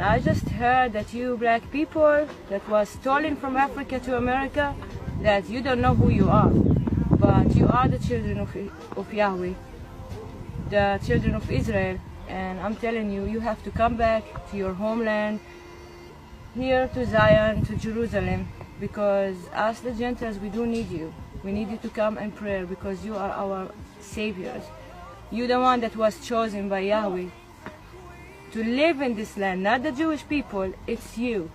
I just heard that you black people that was stolen from Africa to America, that you don't know who you are, but you are the children of Yahweh, the children of Israel. And I'm telling you, you have to come back to your homeland, here to Zion, to Jerusalem, because us the Gentiles, we do need you. We need you to come and pray, because you are our saviors. You're the one that was chosen by Yahweh to live in this land, not the Jewish people, it's you.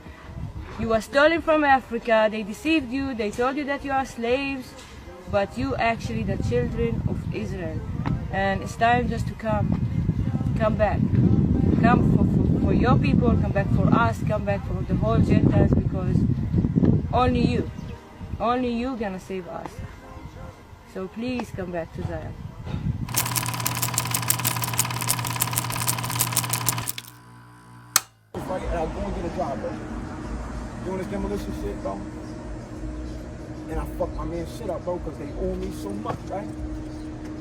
You were stolen from Africa, they deceived you, they told you that you are slaves, but you actually the children of Israel. And it's time just to come back. Come for your people, come back for us, come back for the whole Gentiles, because only you gonna save us. So please come back to Zion. Right, and I go and get a job, bro. Doing this demolition shit, bro. And I fucked my man shit up, bro, because they owe me so much, right?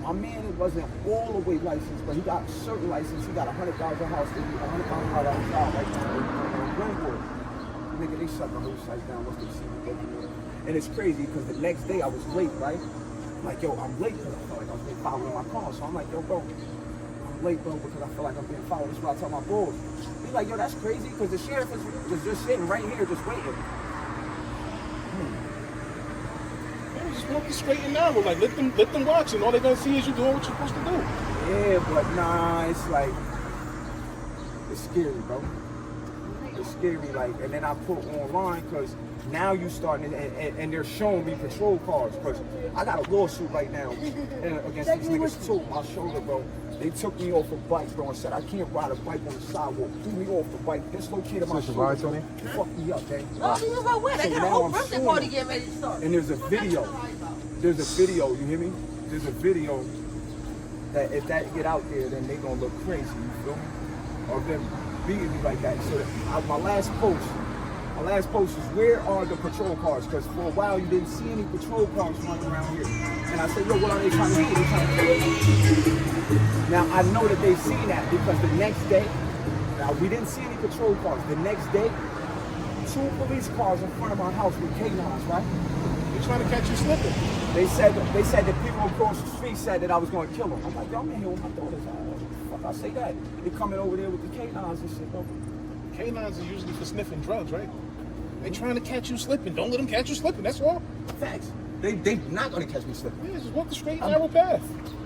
My man wasn't all the way licensed, but he got a certain license. He got a $100,000 house, $100,000 job right now in Glenwood. Nigga, they shut the whole site down once they see me working there. And it's crazy because the next day I was late, right? I'm like, yo, I'm late because I felt like I was being followed in my car. So I'm like, yo, bro, I'm late, bro, because I feel like I'm being followed. That's what I tell my boys. He's like, yo, that's crazy because the sheriff was just sitting right here, just waiting. Just walking straight and narrow, like let them watch, and all they're gonna see is you doing what you're supposed to do. Yeah, but nah, it's like it's scary, bro. It's scary, like, and then I put online because now you starting and they're showing me patrol cars because I got a lawsuit right now against these niggas too. My shoulder, bro. They took me off a bike, bro, and said I can't ride a bike on the sidewalk. Threw me off the bike, dislocated my shoulder, bro. Fucked me up, man. No, he was like, what? They got a whole birthday party getting ready to start. And there's a video. There's a video, you hear me? There's a video that if that get out there, then they gonna look crazy, you feel me? Or them beating me like that. So my last post is where are the patrol cars? Because for a while you didn't see any patrol cars running around here. And I said, yo, what are they trying to do? They trying to do? Now I know that they've seen that because the next day, now we didn't see any patrol cars. The next day, 2 police cars in front of my house with canines, right? They're trying to catch you slipping. They said that people across the street said that I was going to kill them. I'm like, yo, I'm in here with my daughters. Fuck, I say that. They coming over there with the canines and shit, bro. Canines are usually for sniffing drugs, right? They trying to catch you slipping. Don't let them catch you slipping. That's all. Facts. They not gonna catch me slipping. Yeah, just walk the straight narrow path.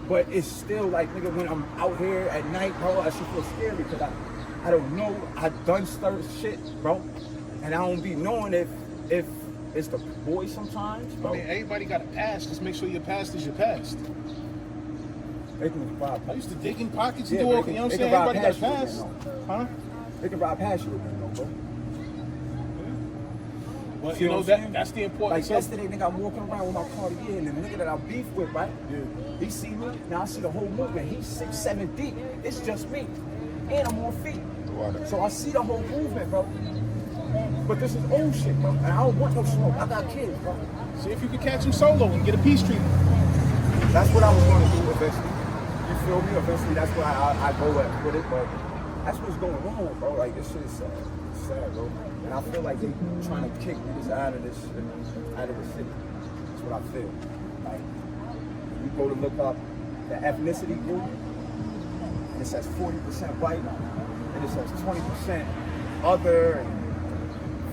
But it's still like, nigga, when I'm out here at night, bro, I should feel scary because I don't know. I done stirred shit, bro, and I don't be knowing if it's the boy sometimes, bro. I mean, everybody got a past. Just make sure your past is your past. They can rob. I used to dig in pockets and Yeah, do all. You know what I'm saying? Everybody got a past, huh? They can ride past you again, bro. Well, you know that's the importance. Like yesterday, nigga, I'm walking around with my Cartier, and the nigga that I beef with, right? Yeah. He see me, now I see the whole movement. He's 6, 7 deep. It's just me, and I'm on feet. So I see the whole movement, bro. But this is old shit, bro. And I don't want no smoke. I got kids, bro. See if you can catch him solo and get a peace treaty. That's what I was going to do eventually. You feel me? Eventually, that's where I go with it. But that's what's going on, bro. Like, this shit is sad. It's sad, bro. And I feel like they trying to kick niggas out of this shit, out of the city. That's what I feel. Like, you go to look up the ethnicity group, and it says 40% white, and it says 20% other, and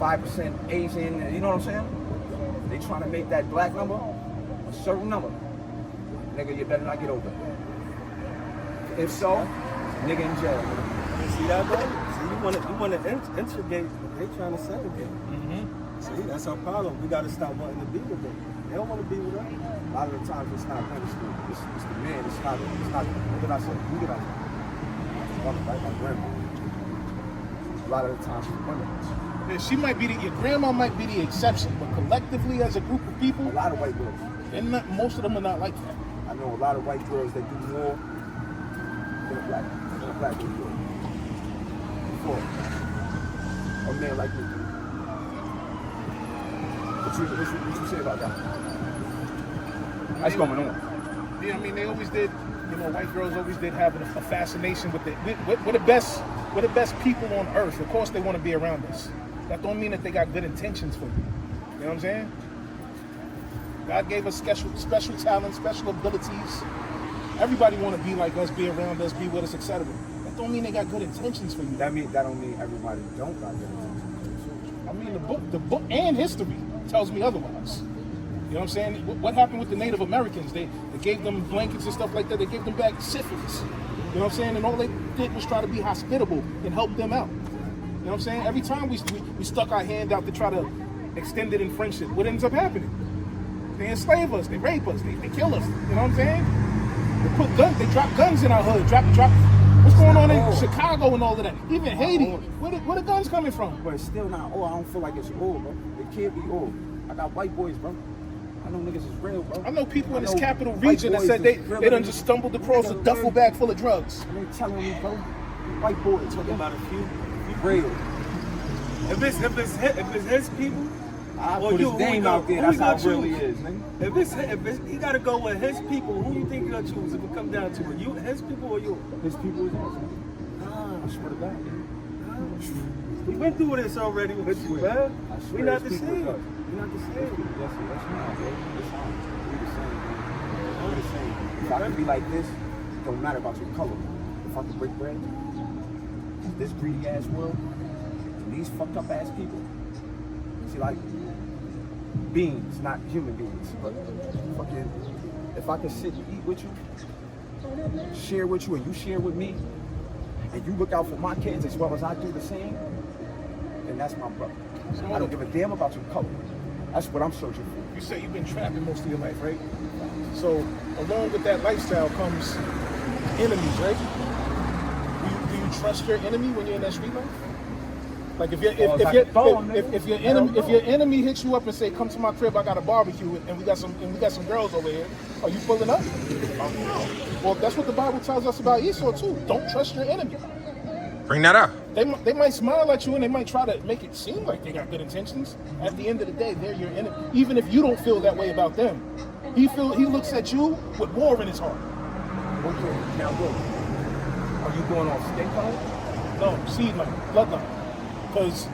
5% Asian, and you know what I'm saying? They trying to make that black number a certain number. Nigga, you better not get over it. If so, nigga in jail. See that, bro? See, you want to integrate what they trying to segregate. See, that's our problem. We got to stop wanting to be with them. They don't want to be with us. A lot of the times it's not them, it's the man. It's not. What did I say? Who did I say? Like my grandma. A lot of the times it's women. Yeah, she might be your grandma might be the exception, but collectively as a group of people, A lot of white girls. and most of them are not like that. I know a lot of white girls that do more than a black girl. Before a man like me. What you say about that? That's going on. Yeah, I mean, they always did, you know, white girls always did have a fascination with the best We're the best people on earth. Of course they want to be around us. That don't mean that they got good intentions for you. You know what I'm saying? God gave us special talents, special abilities. Everybody want to be like us, be around us, be with us, etc. That don't mean they got good intentions for you. That don't mean everybody don't got good intentions. I mean, the book and history tells me otherwise. You know what I'm saying? What happened with the Native Americans? They gave them blankets and stuff like that. They gave them back syphilis. You know what I'm saying? And all they did was try to be hospitable and help them out. You know what I'm saying? Every time we stuck our hand out to try to extend it in friendship, what ends up happening? They enslave us, they rape us, they kill us. You know what I'm saying? They put guns, they drop guns in our hood. Drop. What's going on in Chicago and all of that? Even Haiti. Where the guns coming from? But it's still not old. I don't feel like it's old, bro. It can't be old. I got white boys, bro. I know niggas is real, bro. I know people in this capital region that said they done just stumbled across a duffel bag full of drugs. They telling me, bro. White boys Talking about a few. real. If it's his people, I put his name out there. That's how it really is, nigga. if it's, he gotta go with his people. Who you think you gonna choose if it come down to it? You, his people, or you? His people is us. I swear to God. We went through this already with you, man. We not the same. We not the same. That's not, bro. It's not. We the same, man. We the same. If I can be like this, it don't matter about your color. If I can break bread, this greedy ass world, and these fucked up ass people, see, like, beings, not human beings, but fucking, if I can sit and eat with you, share with you, and you share with me, and you look out for my kids as well as I do the same, then that's my brother. I don't give a damn about your color. That's what I'm searching for. You say you've been trapping most of your life, right? So along with that lifestyle comes enemies, right? Do you trust your enemy when you're in that street life? Like if your enemy hits you up and say, "Come to my crib, I got a barbecue and we got some girls over here," are you pulling up? Well, that's what the Bible tells us about Esau too. Don't trust your enemy. Bring that up. They might smile at you and they might try to make it seem like they got good intentions. At the end of the day, they're your enemy. Even if you don't feel that way about them, he looks at you with war in his heart. Okay, now look, are you going off skin color? No, seed line, bloodline. Because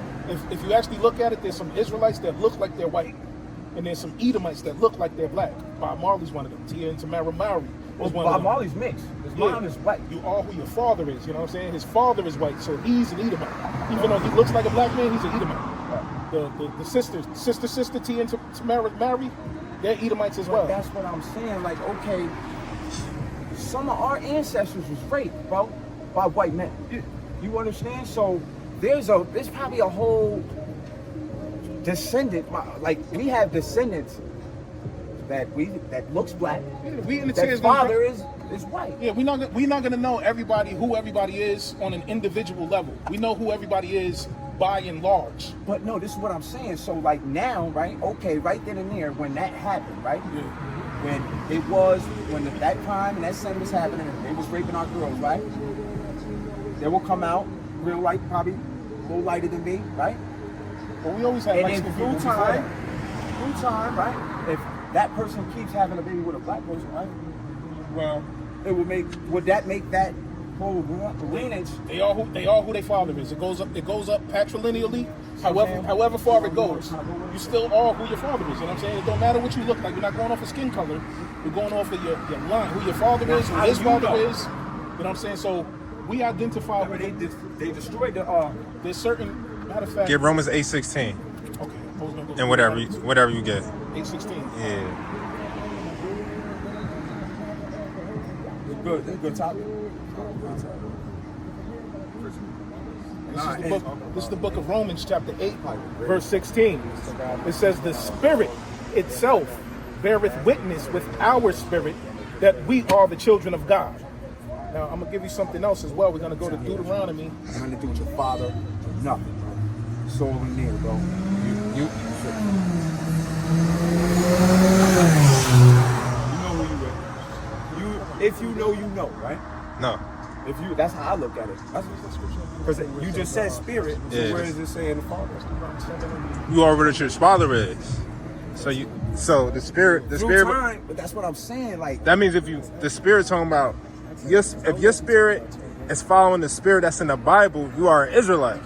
if you actually look at it, there's some Israelites that look like they're white, and there's some Edomites that look like they're black. Bob Marley's one of them. Tia and Tamara Mowry was one of them. Bob Marley's mixed. His mom is white. You are who your father is, you know what I'm saying? His father is white, so he's an Edomite. Even though he looks like a black man, he's an Edomite. The sister, Tia and Tamara Mowry, they're Edomites as well. But that's what I'm saying. Like, okay, some of our ancestors was raped, bro, by white men. You understand? So there's probably a whole descendant, like we have descendants that looks black. Yeah, we in the that father is white. Yeah, we're not gonna know who everybody is on an individual level. We know who everybody is by and large. But no, this is what I'm saying. So like now, right? Okay, right then and there, when that happened, right? Yeah. When that time and that sin was happening, and they was raping our girls, right? They will come out real light, probably a little lighter than me, right? But we always have and light then skin people through time, right? If that person keeps having a baby with a black person, right? Well, would that make that whole lineage? They are who their father is. It goes up patrilineally. However far it goes, you still are who your father is. You know what I'm saying? It don't matter what you look like. We're not going off of skin color. We're going off of your line, who your father is, who his father is. You know what I'm saying? So we identify. They destroyed the. There's certain. Matter of fact. Get Romans 8:16. Okay. And whatever you get. 8:16. Yeah. Good. Good topic. This is the book of Romans, chapter 8, verse 16. It says, "The Spirit itself beareth witness with our spirit that we are the children of God." Now, I'm going to give you something else as well. We're going to go to Deuteronomy. Nothing to do with your father, nothing, bro. Soul and near, bro. You know who you is. If you know, right? No. That's how I look at it. Because you just said spirit. So Yeah. where does it say in the father? You are what your father is. So the spirit. Time, but that's what I'm saying. Like that means the spirit talking about if your spirit is following the spirit that's in the Bible, you are an Israelite.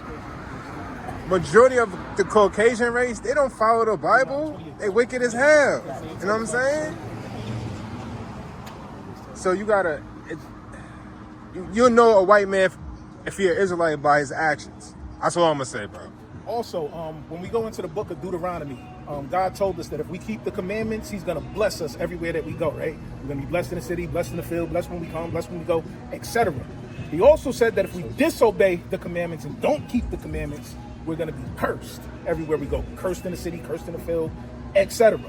Majority of the Caucasian race, they don't follow the Bible. They wicked as hell. You know what I'm saying? So you gotta, you'll know a white man if he's an Israelite by his actions. That's all I'm gonna say, bro. Also, when we go into the book of Deuteronomy, God told us that if we keep the commandments, he's going to bless us everywhere that we go, right? We're going to be blessed in the city, blessed in the field, blessed when we come, blessed when we go, etc. He also said that if we disobey the commandments and don't keep the commandments, we're going to be cursed everywhere we go. Cursed in the city, cursed in the field, etc.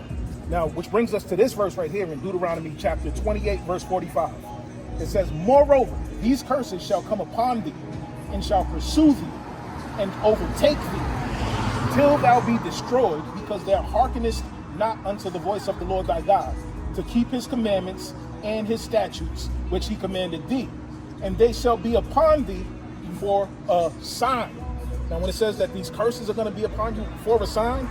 Now, which brings us to this verse right here in Deuteronomy chapter 28, verse 45. It says, moreover, these curses shall come upon thee and shall pursue thee and overtake thee till thou be destroyed, because thou hearkenest not unto the voice of the Lord thy God, to keep his commandments and his statutes, which he commanded thee. And they shall be upon thee for a sign. Now, when it says that these curses are going to be upon you for a sign,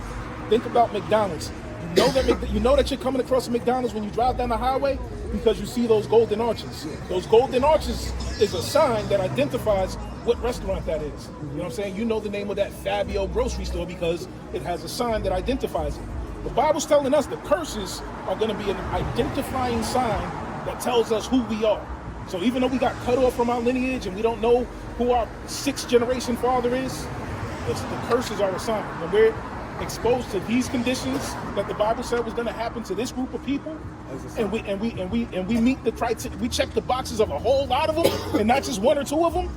think about McDonald's. You know that you're coming across a McDonald's when you drive down the highway because you see those golden arches. Those golden arches is a sign that identifies what restaurant that is. You know what I'm saying? You know the name of that Fabio grocery store because it has a sign that identifies it. The Bible's telling us the curses are going to be an identifying sign that tells us who we are. So even though we got cut off from our lineage and we don't know who our 6th generation father is, the curses are a sign. When we're exposed to these conditions that the Bible said was going to happen to this group of people, and we meet the criteria, we check the boxes of a whole lot of them, and not just 1 or 2 of them.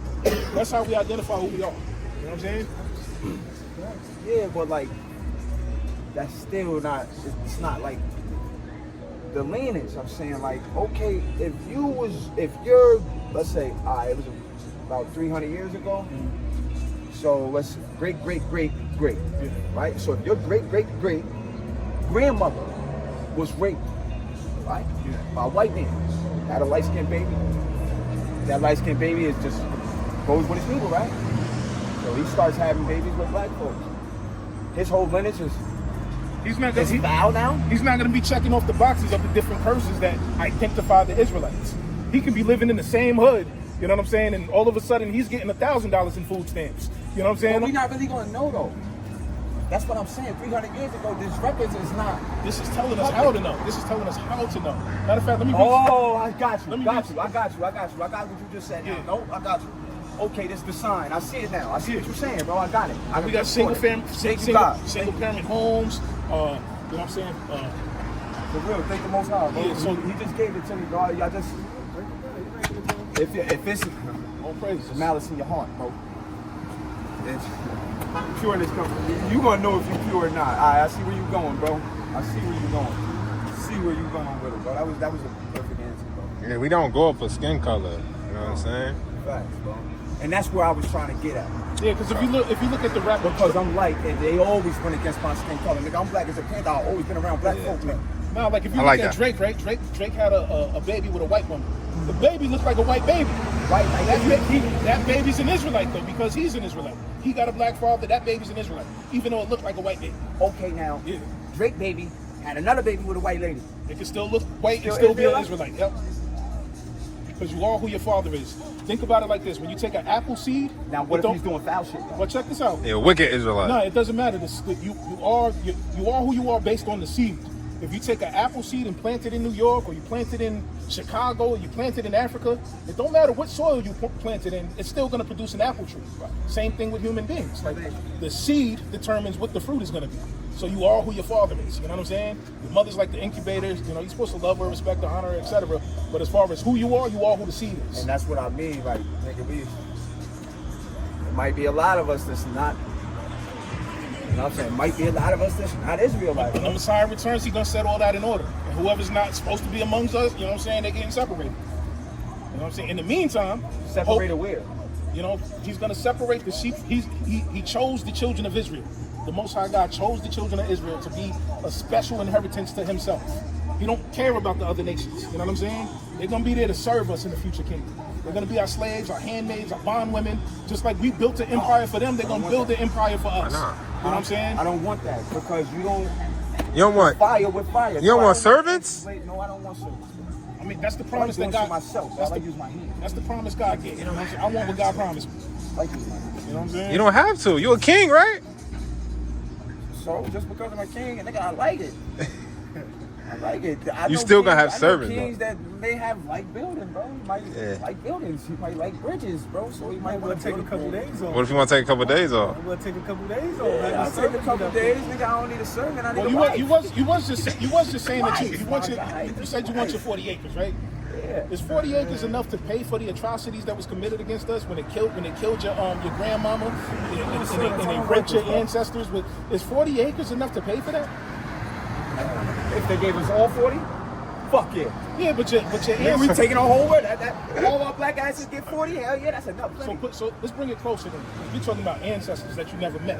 That's how we identify who we are. You know what I'm saying? Yeah, but like that's still not. It's not like the lineage. I'm saying like, okay, if you're, let's say, it was about 300 years ago. So let's great, right? So if your great grandmother was raped, right, by a white man, had a light-skinned baby, that light-skinned baby is just goes with his people, right? So he starts having babies with black folks. His whole lineage is foul now. He's not going to be checking off the boxes of the different curses that identify the Israelites. He can be living in the same hood, you know what I'm saying? And all of a sudden he's getting $1,000 in food stamps. You know what I'm saying? But we're not really going to know though. That's what I'm saying. 300 years ago, this records is not. This is telling us how to know. This is telling us how to know. Matter of fact, let me. I got you. I got what you just said. Yeah. No, I got you. Okay, this is the sign. I see it now. I see what you're saying, bro. I got it. We got single parent homes. You know what I'm saying? For real, thank the Most High, bro. Yeah, so he just gave it to me, bro. Y'all just. If it's all praises, malice in your heart, bro. It's pureness comes. You gonna know if you pure or not. I see where you going, bro. I see where you going. See where you going with it, bro. That was a perfect answer, bro. Yeah, we don't go up for skin color. You know what I'm saying? Facts, bro. And that's where I was trying to get at. Yeah, because if you look at the rap, because I'm like, they always went against my skin color. Nigga, I'm black as a panther. I've always been around black folk, man. Now, like if you look at Drake, right? Drake had a baby with a white woman. The baby looked like a white baby. Right? That baby's an Israelite though, because he's an Israelite. He got a black father. That baby's an Israelite, even though it looked like a white baby. Okay, now Drake baby had another baby with a white lady. It can still look white and still be an Israelite. Yep. Because you are who your father is. Think about it like this: when you take an apple seed. Now, what if he's doing foul shit? Well, check this out. Yeah, wicked Israelite. No, it doesn't matter. You are who you are based on the seed. If you take an apple seed and plant it in New York, or you plant it in Chicago, or you plant it in Africa, it don't matter what soil you plant it in, it's still going to produce an apple tree. Right. Same thing with human beings. Like the seed determines what the fruit is going to be. So you are who your father is. You know what I'm saying? Your mother's like the incubators. You know, you're supposed to love her, respect her, honor her, etc. But as far as who you are who the seed is. And that's what I mean. Like, nigga, there might be a lot of us that's not. You know what I'm saying? Might be a lot of us that's not Israelite. When the Messiah returns, he's going to set all that in order. And whoever's not supposed to be amongst us, you know what I'm saying, they're getting separated. You know what I'm saying? In the meantime... Separated where? You know, he's going to separate the sheep. He chose the children of Israel. The Most High God chose the children of Israel to be a special inheritance to himself. He don't care about the other nations. You know what I'm saying? They're going to be there to serve us in the future kingdom. They're going to be our slaves, our handmaids, our bondwomen. Just like we built an empire for them, they're going to build an empire for us. You know what I'm saying? I don't want that because you don't want fire with fire. You don't want servants? No, I don't want servants. I mean, that's the I like promise doing that shit God. myself. I like use my hands. That's the promise God gave. You know what I'm saying? I want what God promised me. Like using my hands. You know what I'm saying? You don't have to. You a king, right? So just because I'm a king, nigga, I like it. I like it. I You know still gonna kings- have servants, I know kings though. that may have like building, bro. He might like buildings. He might like bridges, bro. So he might want to take a couple days off. What if you want to take a couple of days off? We'll take a couple days off. Yeah, I'll take a couple days, nigga. I don't need a servant. I need Well, a you wife. was just saying that you want your, Wife. you said you want your 40 acres, right? Yeah. Is 40 acres enough to pay for the atrocities that was committed against us when they killed your grandmama and they raped your ancestors? Is 40 acres enough to pay for that? If they gave us all 40, fuck yeah. Yeah, but your Nigga, we taking a whole word. All our black asses get 40. Hell yeah, that's enough. So let's bring it closer. Then. You're talking about ancestors that you never met.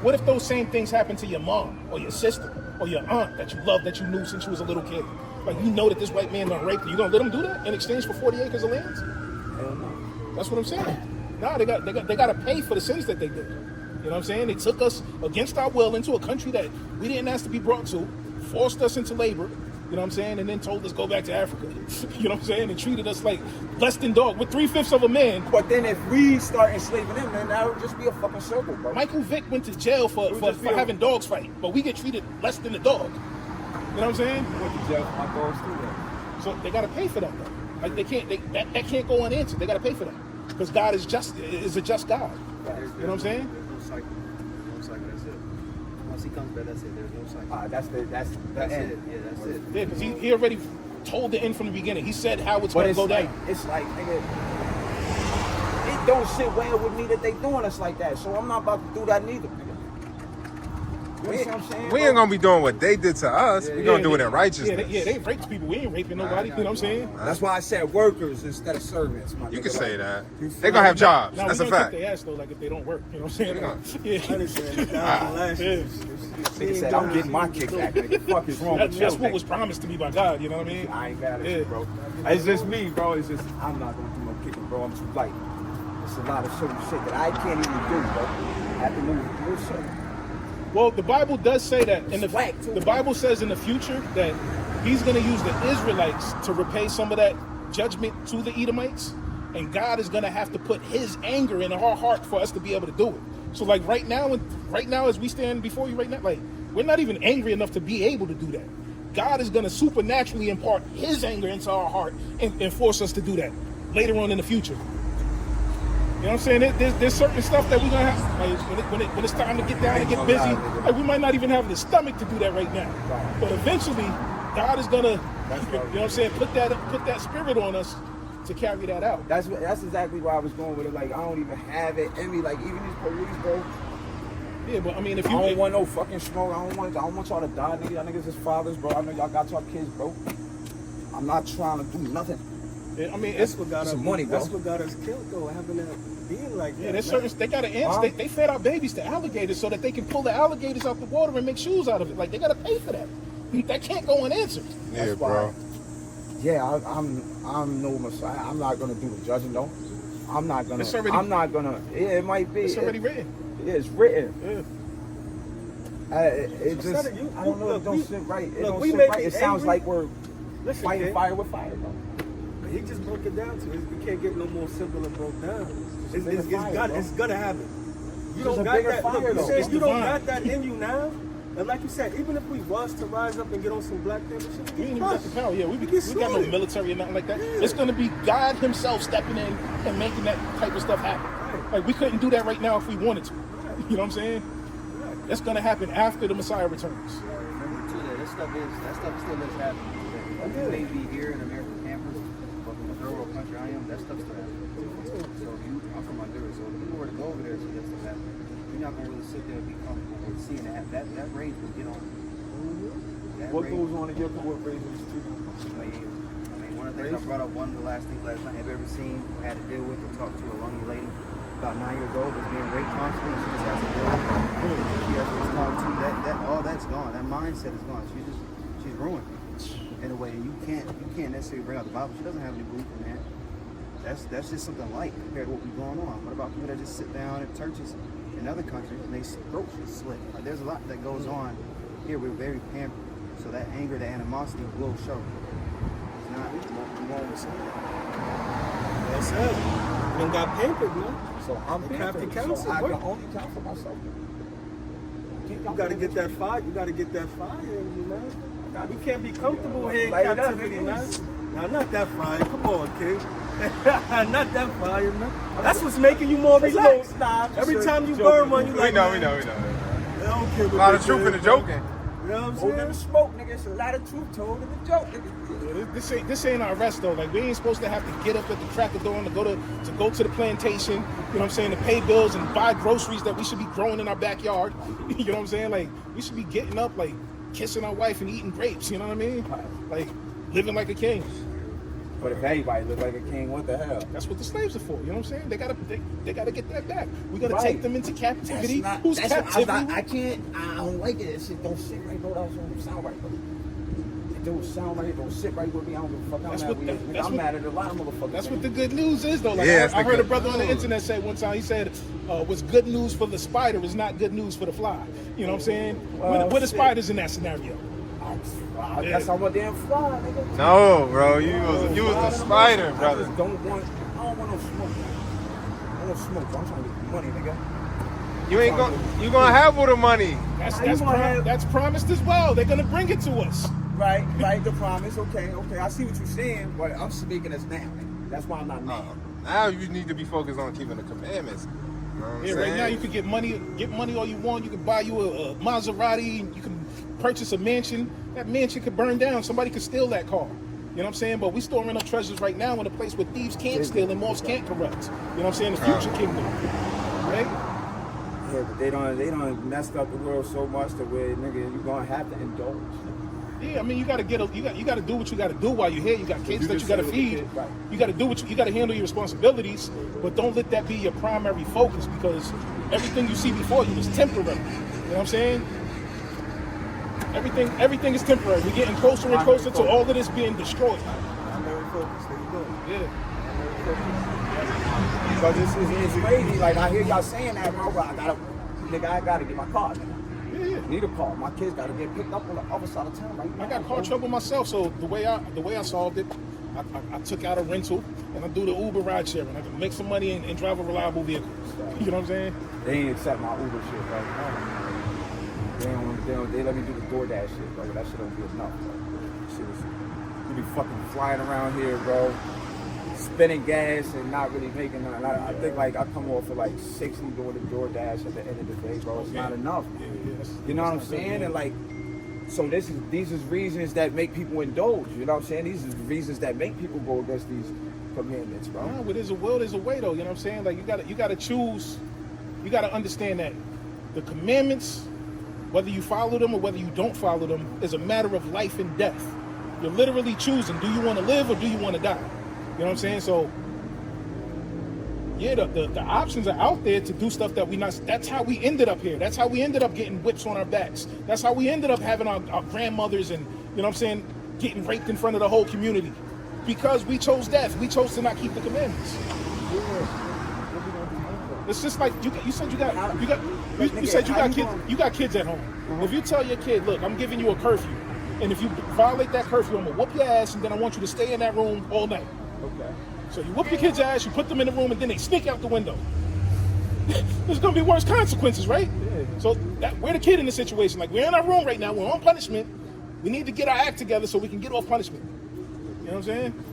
What if those same things happened to your mom or your sister or your aunt that you loved, that you knew since you was a little kid? Like, you know that this white man done raped you. You gonna let him do that in exchange for 40 acres of land? Hell no. That's what I'm saying. Nah, they got to pay for the sins that they did. You know what I'm saying? They took us against our will into a country that we didn't ask to be brought to, forced us into labor. You know what I'm saying? And then told us go back to Africa. You know what I'm saying? And treated us like less than dog with 3/5 of a man. But then if we start enslaving them, then that would just be a fucking circle, bro. Michael Vick went to jail for having dogs fight, but we get treated less than a dog. You know what I'm saying? I went to jail for my dogs too, though. So they gotta pay for that though. Like that can't go unanswered. They gotta pay for that. Because God is a just God. You know what I'm saying? There's no cycle. No cycle, that's it. Once he comes back, that's it. There's no cycle. That's the end. It. Yeah, that's it. Yeah, because he already told the end from the beginning. He said how it's But gonna it's go like, down. it's like, nigga, it don't sit well with me that they doing us like that. So I'm not about to do that neither, nigga. You understand what I'm saying? We ain't gonna be doing what they did to us. We gonna do it in Yeah, righteousness. they raped people. We ain't raping nobody. You know what I'm saying? That's why I said workers instead of servants. My You nigga. can say that. You They gonna have jobs. Now, That's we a gonna fact. kick their ass though, like if they don't work. You know what I'm saying? Yeah. I understand. Yeah. Nigga said, I'm getting my kickback, nigga. Fuck is wrong with you? That's what was promised to me by God. You know what I mean? I ain't mad at Yeah. you, bro. It's just me, bro. It's just, I'm not gonna do no kicking, bro. I'm too light. It's a lot of certain shit that I can't even do, bro. I have to move real certain. Well, the Bible does say that in It's whack, too. the Bible says in the future that He's going to use the Israelites to repay some of that judgment to the Edomites, and God is going to have to put His anger in our heart for us to be able to do it. So, like right now, as we stand before you right now, like we're not even angry enough to be able to do that. God is going to supernaturally impart His anger into our heart and force us to do that later on in the future. You know what I'm saying? There's certain stuff that we're gonna have. Like when it's time to get down and get busy, like we might not even have the stomach to do that right now. But eventually, God is gonna, you know what I'm saying, put that spirit on us to carry that out. That's exactly why I was going with it. Like, I don't even have it in me. Like, even these police, bro. Yeah, but I mean, if I you don't want no fucking smoke. I don't want y'all to die, nigga. Y'all niggas is fathers, bro. I know y'all got y'all kids, bro. I'm not trying to do nothing. I mean, That's what got us. some money, bro. That's what got us killed, though. Having that being like that. yeah, there's certain they gotta answer. They fed our babies to alligators so that they can pull the alligators out the water and make shoes out of it. Like they gotta pay for that. That can't go unanswered. Yeah, That's bro. why. Yeah, I'm no Messiah. I'm not gonna do the judging though. I'm not gonna. It's already- I'm not gonna. Yeah, it might be. It's already written. Yeah, it's written. Yeah. It just. Instead of you- I don't know. It look, don't we- sit right. It look, don't we sit may right. be It sounds angry. like we're Listen, fighting kid, fire with fire, bro. He just broke it down to it. We can't get no more simple and broke down. It's bigger fire, bro. it's gonna happen. You Just don't a got bigger that. fire, Look, you though. said It's you don't divine. got that in you now. And like you said, even if we was to rise up and get on some Black Panther shit, We ain't even got the power. Yeah, we got no slaughtered. military or nothing like that. Yeah. It's gonna be God Himself stepping in and making that type of stuff happen. Like we couldn't do that right now if we wanted to. You know what I'm saying? That's gonna happen after the Messiah returns. Remember too that stuff still is happening. You may be here in American campus, but from the third world country I am, that stuff still happening. So I'm from Honduras, so if you were to go over there and see that stuff happen, you're not gonna really sit there and be comfortable with seeing that rage will get on you. That What rage- goes on in your what raises too? I mean, one of the things I brought up, one of the last things last night, have you ever seen or had to deal with or talked to a young lady about 9 years old that's being raped constantly and she just has to deal with it? She has to talk to that all that's gone. That mindset is gone. She's ruined in a way. You can't necessarily bring out the Bible. She doesn't have any belief in that. That's just something light compared to what we're going on. What about people that just sit down at churches in other countries and they throats just slit? Like there's a lot that goes on here. We're very pampered, so that anger, that animosity will show. It's not. I'm going with something. That's it. You got pampered, man. So I'm You have to pampered, count so it, I boy. can only count for myself. You gotta get that fire. You gotta get that fire in you, man. We can't be comfortable here in Light it up, captivity, nigga. man. Now, not that fire. Come on, kid. Not that fire, man. That's what's making you more relaxed. Every time you burn one, you We like, know. I don't care what A lot of they truth say, in the man. joking. You know what Told I'm them to saying? smoke, nigga. It's a lot of truth told in the joke, nigga. This ain't our rest though. Like we ain't supposed to have to get up at the crack of dawn to go to the plantation. You know what I'm saying? To pay bills and buy groceries that we should be growing in our backyard. You know what I'm saying? Like we should be getting up, like kissing our wife and eating grapes. You know what I mean? Like living like a king. But if everybody look like a king, what the hell? That's what the slaves are for. You know what I'm saying? They gotta get that back. We gotta Right. take them into captivity. Who's that's captivity? I can't. I don't like it. That shit don't sit right, bro. That don't sound right, bro. It don't sound right. It don't sit right with me. I don't give a fuck. I'm mad at a lot of motherfuckers. That's what the good news is, though. Like Yeah, I heard a good brother on the news. internet say one time. He said, "What's good news for the spider is not good news for the fly." You know what I'm saying? Well, Where the shit. spiders in that scenario? I guess I'm a damn fly, nigga. No, bro, you was a spider, I brother. just don't want no smoke. I want smoke. I'm trying to get money, nigga. You gonna have all the money. How you gonna have- That's promised as well. They're gonna bring it to us. Right, the promise. Okay. I see what you're saying, but I'm speaking as now. Nigga. That's why I'm not mad. Now you need to be focused on keeping the commandments. You know what I'm Yeah, saying? right now you can get money all you want. You can buy you a Maserati. You can purchase a mansion. That mansion could burn down. Somebody could steal that car. You know what I'm saying? But we storing up treasures right now in a place where thieves can't steal and moths can't corrupt. You know what I'm saying? The future kingdom, right? Yeah, but they don't messed up the world so much to where nigga you gonna have to indulge. Yeah, I mean you gotta do what you gotta do while you're here. You got kids that you gotta feed. Right. You gotta do you gotta handle your responsibilities, but don't let that be your primary focus because everything you see before you is temporary. You know what I'm saying? Everything is temporary. We're getting closer and closer to all of this being destroyed. I'm very focused. There you go. Yeah. So this is crazy. Like I hear y'all saying that, bro. But I gotta get my car. Nigga. Yeah. Need a car. My kids gotta get picked up on the other side of town. Right now, I got car bro. trouble myself, so the way I solved it, I took out a rental and I do the Uber ride sharing. I can make some money and drive a reliable vehicle. You know what I'm saying? They ain't accept my Uber shit right now. They let me do the DoorDash shit, bro. That shit don't be enough, bro. Shit is, you be fucking flying around here, bro, spending gas and not really making nothing. I think like I come off for like 60 doing the DoorDash at the end of the day, bro. It's not enough. You know what I'm saying? And like, so these is reasons that make people indulge. You know what I'm saying? These is reasons that make people go against these commandments, bro. No, but there's a will, there's a way though. You know what I'm saying? Like you gotta choose. You gotta understand that the commandments, whether you follow them or whether you don't follow them, is a matter of life and death. You're literally choosing, do you want to live or do you want to die? You know what I'm saying? So, yeah, the options are out there to do stuff that we not. That's how we ended up here. That's how we ended up getting whips on our backs. That's how we ended up having our grandmothers and, you know what I'm saying, getting raped in front of the whole community. Because we chose death. We chose to not keep the commandments. It's just like you said you got kids at home. If you tell your kid, look, I'm giving you a curfew, and if you violate that curfew, I'm gonna whoop your ass, and then I want you to stay in that room all night. Okay. So you whoop your kid's ass, you put them in the room, and then they sneak out the window. There's gonna be worse consequences, right? Yeah. So we're the kid in the situation. Like we're in our room right now, we're on punishment. We need to get our act together so we can get off punishment. You know what I'm saying?